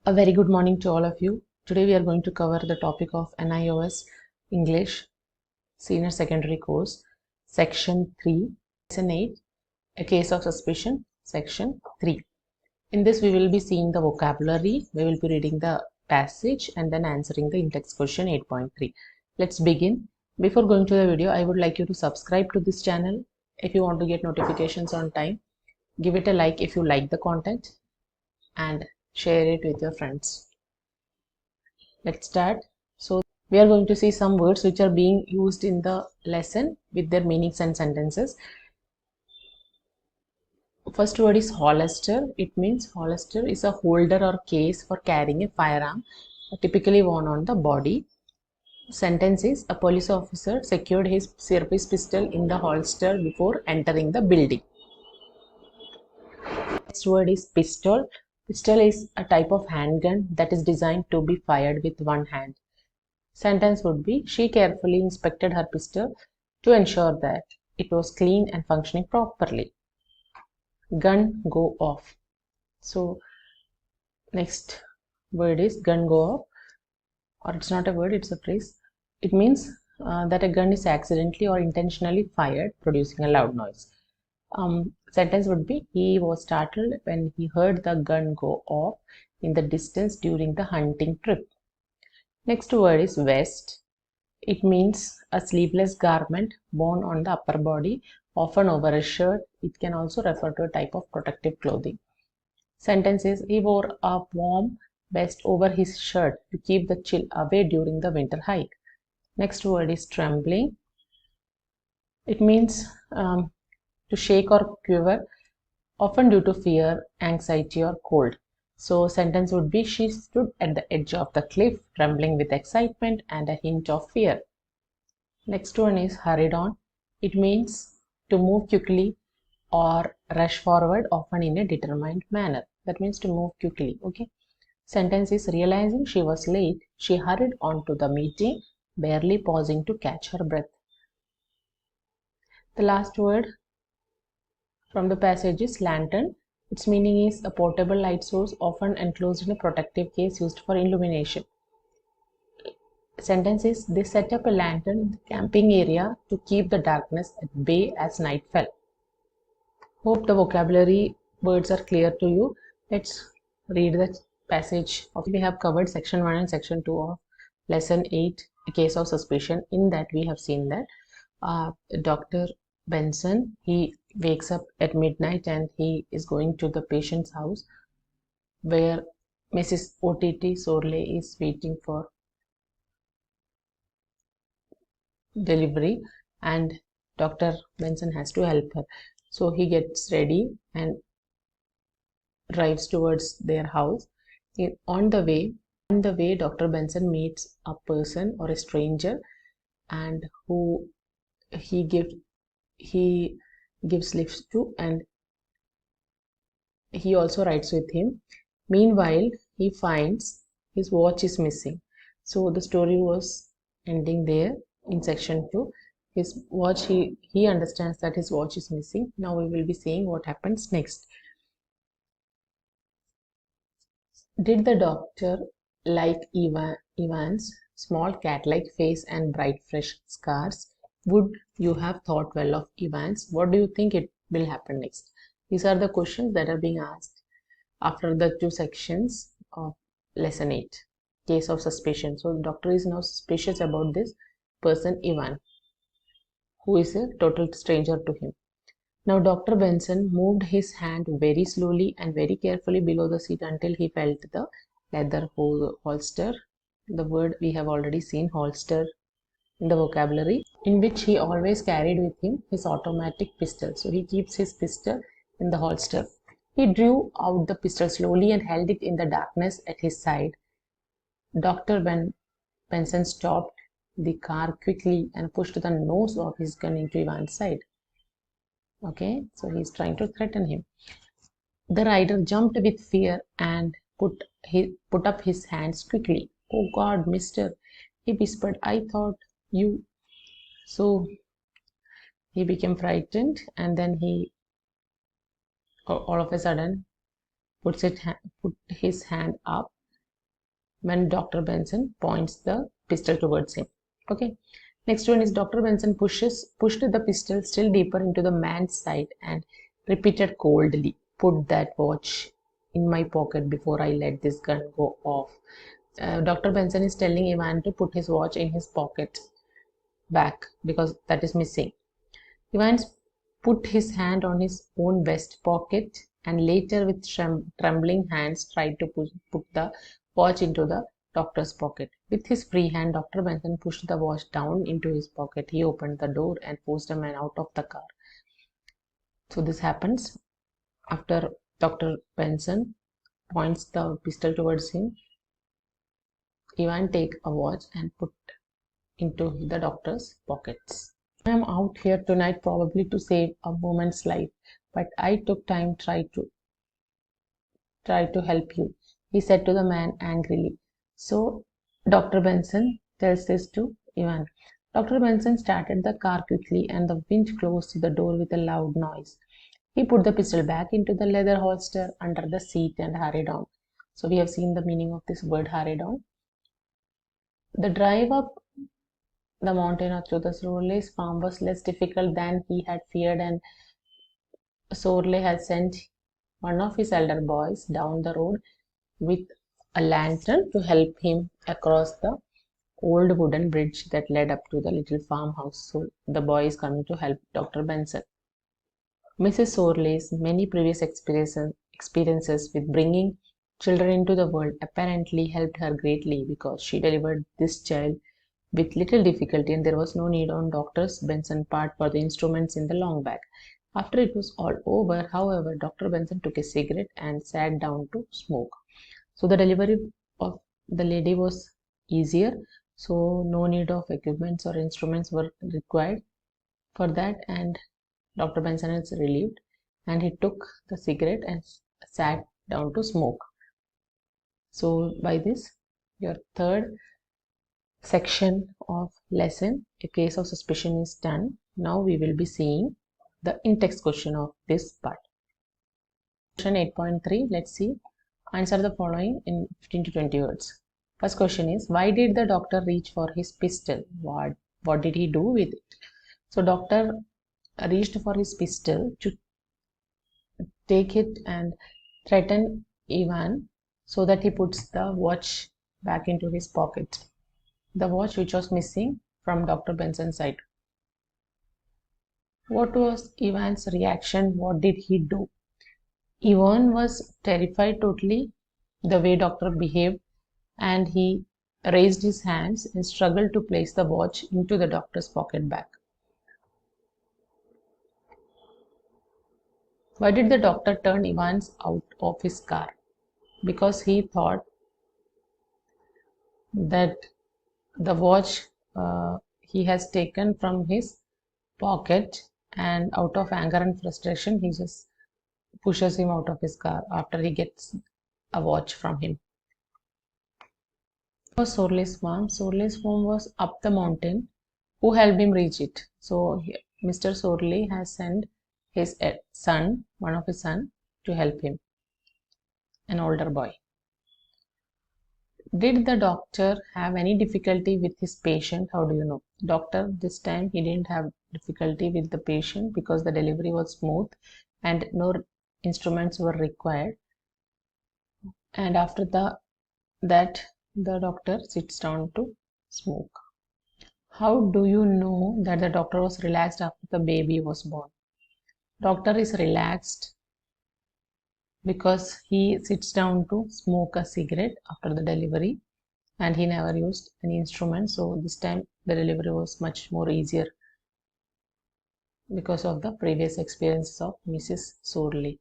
A very good morning to all of you. Today we are going to cover the topic of NIOS English Senior Secondary Course, Section 3, Lesson 8, A Case of Suspicion, Section 3. In this we will be seeing the vocabulary, we will be reading the passage and then answering the in-text question 8.3. Let's begin. Before going to the video, I would like you to subscribe to this channel if you want to get notifications on time. Give it a like if you like the content and share it with your friends. Let's start. So we are going to see some words which are being used in the lesson with their meanings and sentences. First word is holster. It means holster is a holder or case for carrying a firearm, typically worn on the body. Sentence is: a police officer secured his service pistol in the holster before entering the building. Next word is pistol. Pistol is a type of handgun that is designed to be fired with one hand. Sentence would be: she carefully inspected her pistol to ensure that it was clean and functioning properly. Gun go off. So next word is gun go off, or it's not a word, it's a phrase. It means that a gun is accidentally or intentionally fired, producing a loud noise. Sentence would be: he was startled when he heard the gun go off in the distance during the hunting trip. Next word is vest. It means a sleeveless garment worn on the upper body, often over a shirt. It can also refer to a type of protective clothing. Sentence is: he wore a warm vest over his shirt to keep the chill away during the winter hike. Next word is trembling. It means to shake or quiver, often due to fear, anxiety, or cold. So sentence would be: she stood at the edge of the cliff, trembling with excitement and a hint of fear. Next one is hurried on. It means to move quickly or rush forward, often in a determined manner. That means to move quickly. Okay. Sentence is: realizing she was late, she hurried on to the meeting, barely pausing to catch her breath. The last word from the passage is lantern. Its meaning is a portable light source, often enclosed in a protective case used for illumination. Sentence is: they set up a lantern in the camping area to keep the darkness at bay as night fell. Hope the vocabulary words are clear to you. Let's read the passage. We have covered section 1 and section 2 of lesson 8, A Case of Suspicion. In that we have seen that Dr. Benson, he wakes up at midnight and he is going to the patient's house where Mrs. O.T.T. Sorley is waiting for delivery, and Dr. Benson has to help her. So he gets ready and drives towards their house. On the way, Dr. Benson meets a person or a stranger, and who he gives lifts to, and he also rides with him. Meanwhile, he finds his watch is missing. So the story was ending there in section 2. His watch, he understands that his watch is missing. Now we will be seeing what happens next. Did the doctor like Ivan's small cat-like face and bright fresh scars? Would you have thought well of Evans? What do you think it will happen next? These are the questions that are being asked after the 2 sections of lesson 8, Case of Suspicion. So the doctor is now suspicious about this person Ivan, who is a total stranger to him. Now Dr. Benson moved his hand very slowly and very carefully below the seat until he felt the leather holster. The word we have already seen, holster, in the vocabulary, in which he always carried with him his automatic pistol. So he keeps his pistol in the holster. He drew out the pistol slowly and held it in the darkness at his side. Dr. Benson stopped the car quickly and pushed the nose of his gun into Ivan's side. Okay, so he's trying to threaten him. The rider jumped with fear and put up his hands quickly. "Oh God, mister," he whispered, "I thought you..." So he became frightened, and then he all of a sudden put his hand up when Dr. Benson points the pistol towards him. Okay. Next one is Dr. Benson pushed the pistol still deeper into the man's side and repeated coldly, "Put that watch in my pocket before I let this gun go off." Dr. Benson is telling Ivan to put his watch in his pocket back because that is missing. Ivan put his hand on his own vest pocket and later with trembling hands tried to put the watch into the doctor's pocket. With his free hand, Dr. Benson pushed the watch down into his pocket. He opened the door and forced the man out of the car. So this happens after Dr. Benson points the pistol towards him. Ivan take a watch and put into the doctor's pockets. "I am out here tonight probably to save a woman's life, but I took time try to help you," he said to the man angrily. So Dr. Benson tells this to Ivan. Dr. Benson started the car quickly and the wind closed the door with a loud noise. He put the pistol back into the leather holster under the seat and hurried on. So we have seen the meaning of this word hurried on. The drive up the mountain or through the Sorley's farm was less difficult than he had feared, and Sorley had sent one of his elder boys down the road with a lantern to help him across the old wooden bridge that led up to the little farmhouse. So the boy is coming to help Dr. Benson. Mrs. Sorley's many previous experiences with bringing children into the world apparently helped her greatly because she delivered this child with little difficulty and there was no need on Dr. Benson's part for the instruments in the long bag. After it was all over, however, Dr. Benson took a cigarette and sat down to smoke. So the delivery of the lady was easier, so no need of equipments or instruments were required for that, and Dr. Benson is relieved and he took the cigarette and sat down to smoke. So by this, your third section of lesson, a case of suspicion, is done. Now we will be seeing the in-text question of this part. Question 8.3, let's see. Answer the following in 15 to 20 words. First question is, why did the doctor reach for his pistol? What did he do with it? So doctor reached for his pistol to take it and threaten Ivan so that he puts the watch back into his pocket. The watch which was missing from Dr. Benson's side. What was Ivan's reaction? What did he do? Ivan was terrified totally the way doctor behaved, and he raised his hands and struggled to place the watch into the doctor's pocket bag. Why did the doctor turn Ivan out of his car? Because he thought that the watch he has taken from his pocket, and out of anger and frustration he just pushes him out of his car after he gets a watch from him. Was Sorley's farm. Sorley's farm was up the mountain. Who helped him reach it? So Mr. Sorley has sent his son, one of his son, to help him, an older boy. Did the doctor have any difficulty with his patient? How do you know? Doctor, this time he didn't have difficulty with the patient because the delivery was smooth and no instruments were required. And after that the doctor sits down to smoke. How do you know that the doctor was relaxed after the baby was born? Doctor is relaxed because he sits down to smoke a cigarette after the delivery and he never used any instrument. So this time the delivery was much more easier because of the previous experiences of Mrs. Sorley.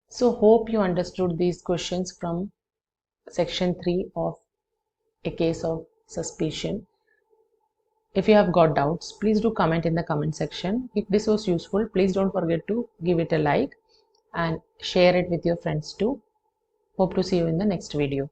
So hope you understood these questions from section 3 of a case of suspicion. If you have got doubts, please do comment in the comment section. If this was useful, please don't forget to give it a like and share it with your friends too. Hope to see you in the next video.